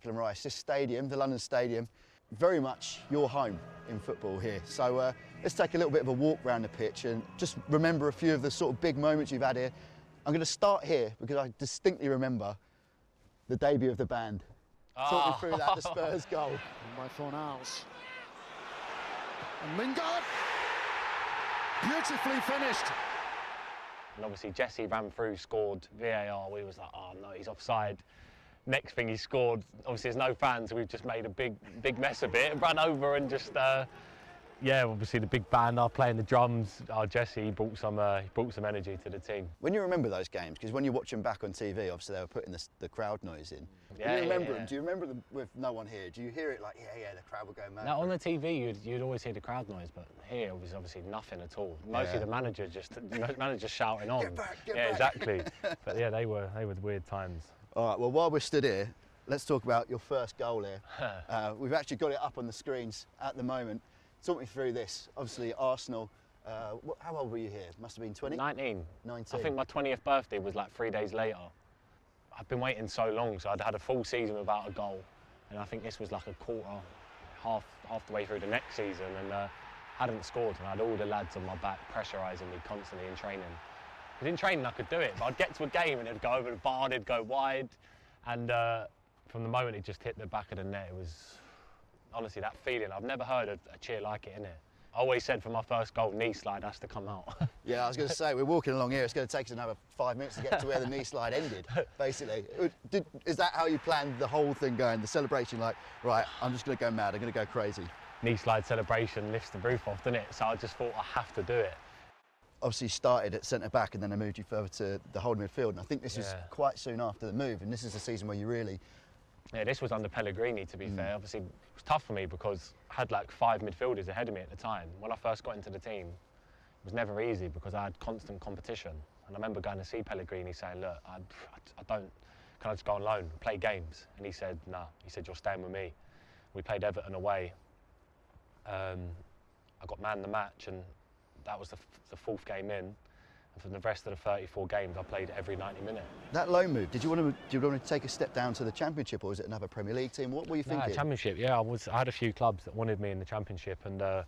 Declan Rice. This stadium, the London Stadium, very much your home in football here. So let's take a little bit of a walk around the pitch and just remember a few of the sort of big moments you've had here. I'm going to start here because I distinctly remember the debut of the band. Talk me through that, the Spurs goal. By Fornals. And Lingard, beautifully finished. And obviously Jesse ran through, scored, VAR, we was like, oh no, he's offside. Next thing he scored, obviously there's no fans, so we've just made a big mess of it, ran over and just, yeah, obviously the big band are playing the drums. Jesse, he brought some energy to the team. When you remember those games, because when you watch them back on TV, obviously they were putting the crowd noise in. Yeah, do you remember yeah. them? Do you remember them with no one here? Do you hear it like, yeah, the crowd will go mad? Now, on the TV, you'd always hear the crowd noise, but here it was obviously nothing at all. Mostly the manager just shouting on. Get back. Exactly. But yeah, they were weird times. All right, well, while we're stood here, let's talk about your first goal here. We've actually got it up on the screens at the moment. Talk me through this. Obviously, Arsenal. How old were you here? Must have been 20? 19. 19. I think my 20th birthday was like 3 days later. I've been waiting so long, so I'd had a full season without a goal. And I think this was like a quarter, half the way through the next season, and hadn't scored. And I had all the lads on my back pressurising me constantly in training. Because in training I could do it, but I'd get to a game and it'd go over the bar, it'd go wide. And from the moment it just hit the back of the net, it was honestly that feeling. I've never heard a cheer like it, innit? I always said for my first goal, knee slide has to come out. Yeah, I was going to say, we're walking along here, it's going to take us another 5 minutes to get to where the knee slide ended, basically. Is that how you planned the whole thing going, the celebration, like, right, I'm just going to go mad, I'm going to go crazy? Knee slide celebration lifts the roof off, doesn't it? So I just thought I have to do it. Obviously you started at centre-back and then they moved you further to the holding midfield, and I think this was quite soon after the move, and this is the season where you really... Yeah, this was under Pellegrini, to be fair. Obviously, it was tough for me because I had like 5 midfielders ahead of me at the time. When I first got into the team, it was never easy because I had constant competition. And I remember going to see Pellegrini saying, look, can I just go on loan, play games? And he said, no. He said, you're staying with me. We played Everton away. I got man the match, and that was the 4th game in. And for the rest of the 34 games, I played every 90 minutes. That loan move, did you want to take a step down to the Championship, or was it another Premier League team? What were you thinking? Championship, yeah. I had a few clubs that wanted me in the Championship, and I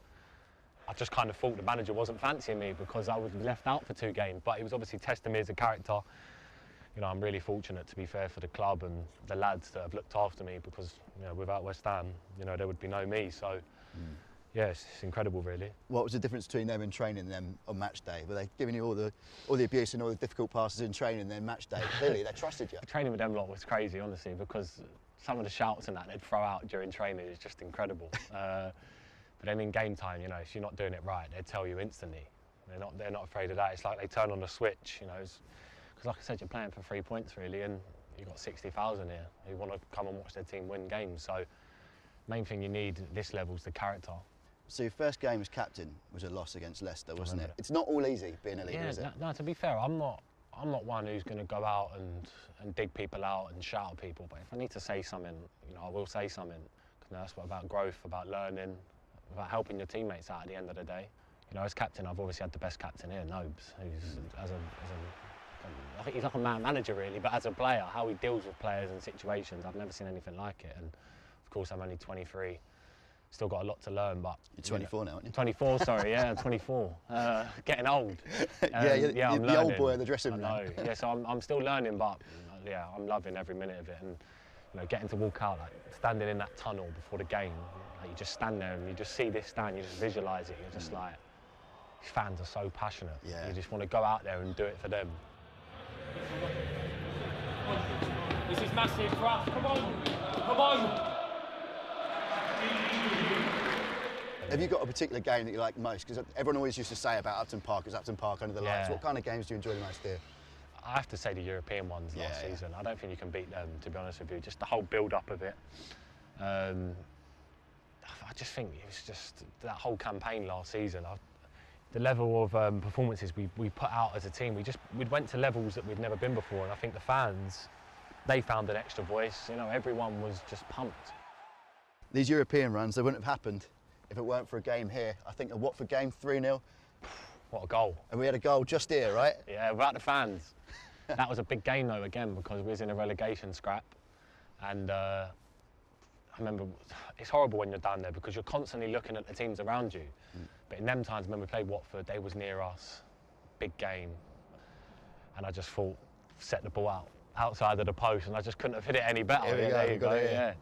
just kind of thought the manager wasn't fancying me because I was left out for 2 games. But he was obviously testing me as a character. You know, I'm really fortunate, to be fair, for the club and the lads that have looked after me, because without West Ham, there would be no me. So. Yeah, it's incredible, really. What was the difference between them and training them on match day? Were they giving you all the abuse and all the difficult passes in training, and then match day? Clearly, they trusted you. Training with them lot was crazy, honestly, because some of the shouts and that they'd throw out during training is just incredible. But then in game time, if you're not doing it right, they'd tell you instantly. They're not afraid of that. It's like they turn on the switch, because like I said, you're playing for 3 points, really, and you've got 60,000 here who want to come and watch their team win games. So, main thing you need at this level is the character. So your first game as captain was a loss against Leicester, wasn't it? It's not all easy being a leader, is it? No, to be fair, I'm not one who's going to go out and dig people out and shout at people. But if I need to say something, I will say something. Because that's about growth, about learning, about helping your teammates out at the end of the day. As captain, I've obviously had the best captain here, Nobes, who's I think he's like a man manager, really. But as a player, how he deals with players and situations, I've never seen anything like it. And of course, I'm only 23. Still got a lot to learn, but... You're 24 now, aren't you? 24, sorry, yeah, 24. Getting old. You're the old boy in the dressing room. I know, yeah, so I'm still learning, but yeah, I'm loving every minute of it. And getting to walk out, like standing in that tunnel before the game, like you just stand there and you just see this stand, you just visualise it, you're just like, these fans are so passionate. Yeah. You just want to go out there and do it for them. This is massive for us, come on! Have you got a particular game that you like most? Because everyone always used to say about Upton Park is Upton Park under the lights. What kind of games do you enjoy the most here? I have to say the European ones last season. I don't think you can beat them, to be honest with you. Just the whole build-up of it. I just think it was just that whole campaign last season. The level of performances we put out as a team, we went to levels that we'd never been before, and I think the fans, they found an extra voice. Everyone was just pumped. These European runs, they wouldn't have happened if it weren't for a game here. I think the Watford game, 3-0. What a goal. And we had a goal just here, right? Yeah, without the fans. That was a big game though, again, because we was in a relegation scrap. And I remember, it's horrible when you're down there because you're constantly looking at the teams around you. But in them times when we played Watford, they was near us, big game. And I just thought, set the ball outside of the post, and I just couldn't have hit it any better. There you go. Yeah.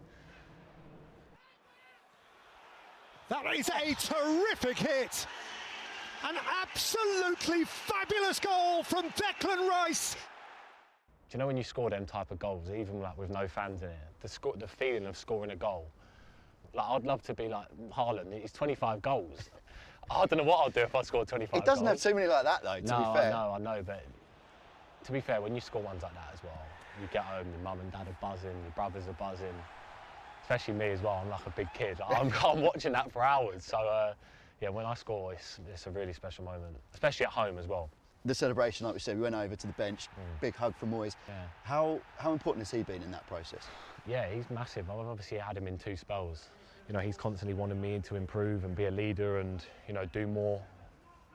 That is a terrific hit. An absolutely fabulous goal from Declan Rice. Do you know when you score them type of goals, even like with no fans in it, the feeling of scoring a goal? Like I'd love to be like Haaland. He's 25 goals. I don't know what I'll do if I score 25 goals. He doesn't have too many like that though, to be fair. I know, but to be fair, when you score ones like that as well, you get home, your mum and dad are buzzing, your brothers are buzzing. Especially me as well, I'm like a big kid. I'm watching that for hours. So yeah, when I score, it's a really special moment, especially at home as well. The celebration, like we said, we went over to the bench, big hug from Moyes. Yeah. How important has he been in that process? Yeah, he's massive. I've obviously had him in 2 spells. You know, he's constantly wanted me to improve and be a leader and, you know, do more.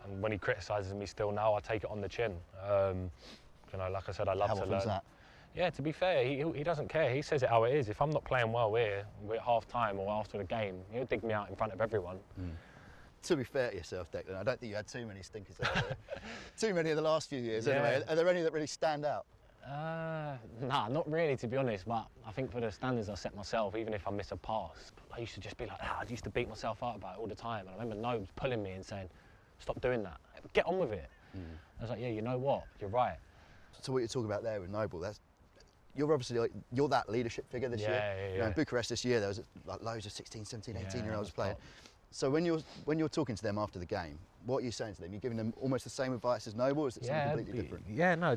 And when he criticises me still now, I take it on the chin. You know, like I said, I love to learn. How often is that? Yeah, to be fair, he doesn't care. He says it how it is. If I'm not playing well here, we're at half-time or after the game, he'll dig me out in front of everyone. To be fair to yourself, Declan, I don't think you had too many stinkers there. Too many in the last few years, anyway. Are there any that really stand out? Nah, not really, to be honest, but I think for the standards I set myself, even if I miss a pass, I used to just be like, I used to beat myself up about it all the time. And I remember Nobes pulling me and saying, stop doing that, get on with it. I was like, yeah, you know what, you're right. So what you're talking about there with Noble, you're obviously you're that leadership figure this year. Yeah. You know, in Bucharest this year, there was like loads of 16, 17, 18-year-olds playing. So when you're talking to them after the game, what are you saying to them? You're giving them almost the same advice as Noble, or is it something completely different? Yeah, no,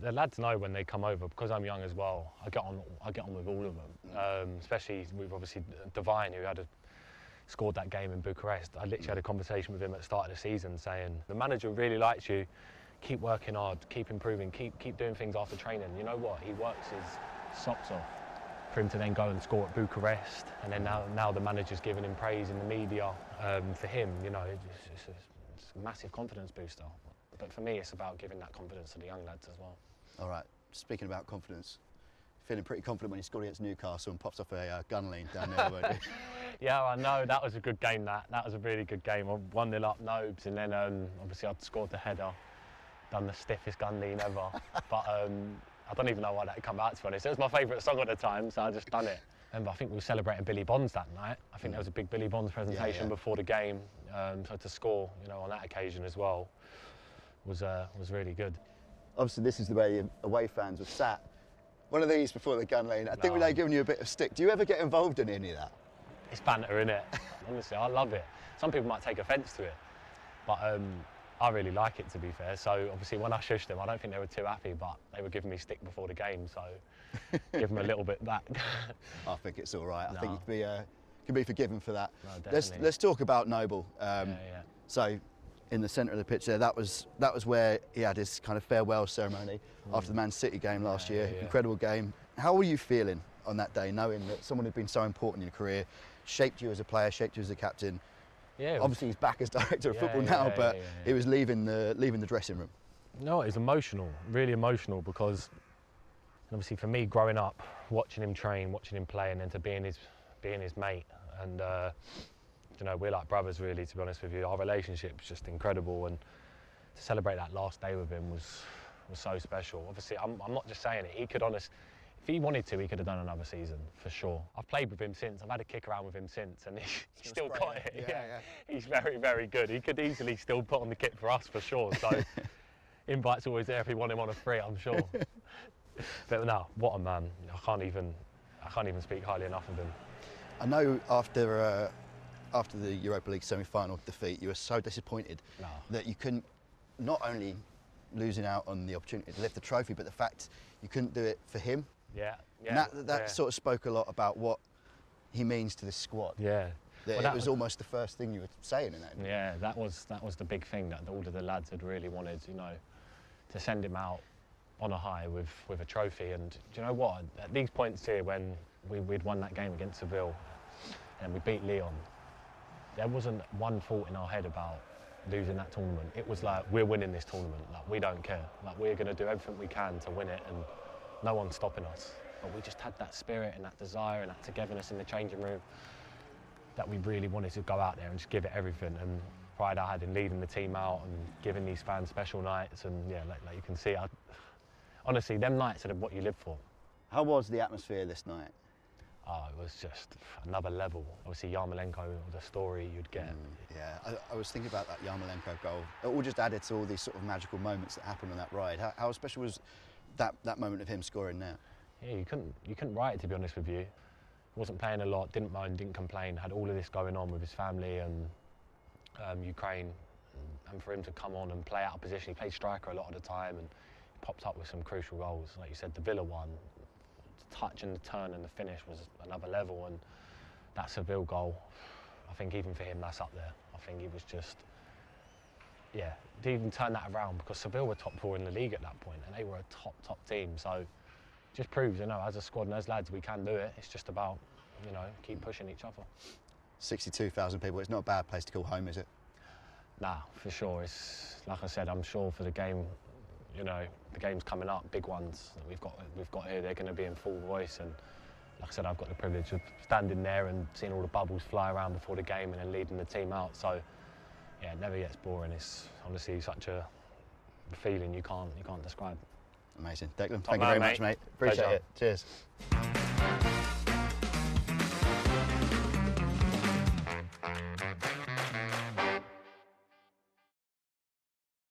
the lads know when they come over, because I'm young as well, I get on with all of them. Especially with obviously Divine, who scored that game in Bucharest. I literally had a conversation with him at the start of the season saying, the manager really likes you, keep working hard, keep improving, keep doing things after training. You know what, he works his socks off. For him to then go and score at Bucharest, and then now the manager's giving him praise in the media. For him, you know, it's a massive confidence booster. But for me, it's about giving that confidence to the young lads as well. All right, speaking about confidence, feeling pretty confident when you scored against Newcastle and pops off a gun lean down there, weren't you? Yeah, I know, that was a good game, that was a really good game. I 1-0 up Nobes, and then obviously I'd scored the header, done the stiffest gun lean ever. But I don't even know why that had come out, to be honest. It was my favourite song at the time, so I just done it. Remember, I think we were celebrating Billy Bonds that night. I think there was a big Billy Bonds presentation before the game. So to score, you know, on that occasion as well was really good. Obviously, this is the way away fans were sat. One of these before the gun lane. I think they're giving you a bit of stick. Do you ever get involved in any of that? It's banter, innit? Honestly, I love it. Some people might take offence to it, but I really like it, to be fair. So obviously when I shushed them, I don't think they were too happy, but they were giving me stick before the game, so give them a little bit back. I think it's all right. I think you can be forgiven for that. No, let's talk about Noble. So in the centre of the pitch there, that was where he had his kind of farewell ceremony after the Man City game last year. Incredible game. How were you feeling on that day, knowing that someone who'd been so important in your career, shaped you as a player, shaped you as a captain? Yeah, obviously he's back as director of football now, but he was leaving the dressing room. No, it was emotional, really emotional, because obviously for me growing up, watching him train, watching him play, and then to being his mate, and you know, we're like brothers really, to be honest with you. Our relationship's just incredible, and to celebrate that last day with him was so special. Obviously, I'm not just saying it. He could if he wanted to, he could have done another season, for sure. I've played with him since. I've had a kick around with him since, and he's still got it. Yeah. He's very, very good. He could easily still put on the kit for us, for sure. So, invite's always there if you want him on a free, I'm sure. But no, what a man. I can't even speak highly enough of him. I know after the Europa League semi-final defeat, you were so disappointed that you couldn't, not only losing out on the opportunity to lift the trophy, but the fact you couldn't do it for him. Yeah. And that sort of spoke a lot about what he means to this squad. Yeah. That it was almost the first thing you were saying in that. Yeah, that was the big thing that all of the lads had really wanted, you know, to send him out on a high with a trophy. And do you know what? At these points here, when we'd won that game against Seville and we beat Lyon, there wasn't one thought in our head about losing that tournament. It was like, we're winning this tournament. Like, we don't care. Like, we're going to do everything we can to win it, and no one's stopping us. but we just had that spirit and that desire and that togetherness in the changing room that we really wanted to go out there and just give it everything. And pride I had in leading the team out and giving these fans special nights. And yeah, like you can see, honestly, them nights are what you live for. How was the atmosphere this night? Oh, it was just another level. Obviously, Yarmolenko, the story you'd get. Yeah, I was thinking about that Yarmolenko goal. It all just added to all these sort of magical moments that happened on that ride. How special was that moment of him scoring now? Yeah, you couldn't write it, to be honest with you. Wasn't playing a lot, didn't mind, didn't complain. Had all of this going on with his family and Ukraine, and for him to come on and play out of position. He played striker a lot of the time and popped up with some crucial goals. Like you said, the Villa one, the touch and the turn and the finish was another level. And that Seville goal, I think even for him, that's up there. I think he was just, yeah, to even turn that around, because Seville were top 4 in the league at that point and they were a top team. So just proves, as a squad and as lads, we can do it. It's just about, keep pushing each other. 62,000 people, it's not a bad place to call home, is it? Nah, for sure. It's, like I said, I'm sure for the game, the games coming up, big ones that we've got here, they're going to be in full voice. And like I said, I've got the privilege of standing there and seeing all the bubbles fly around before the game and then leading the team out. So yeah, it never gets boring. It's honestly such a feeling you can't describe. Amazing. Declan, thank you very much, mate. Appreciate it. Cheers.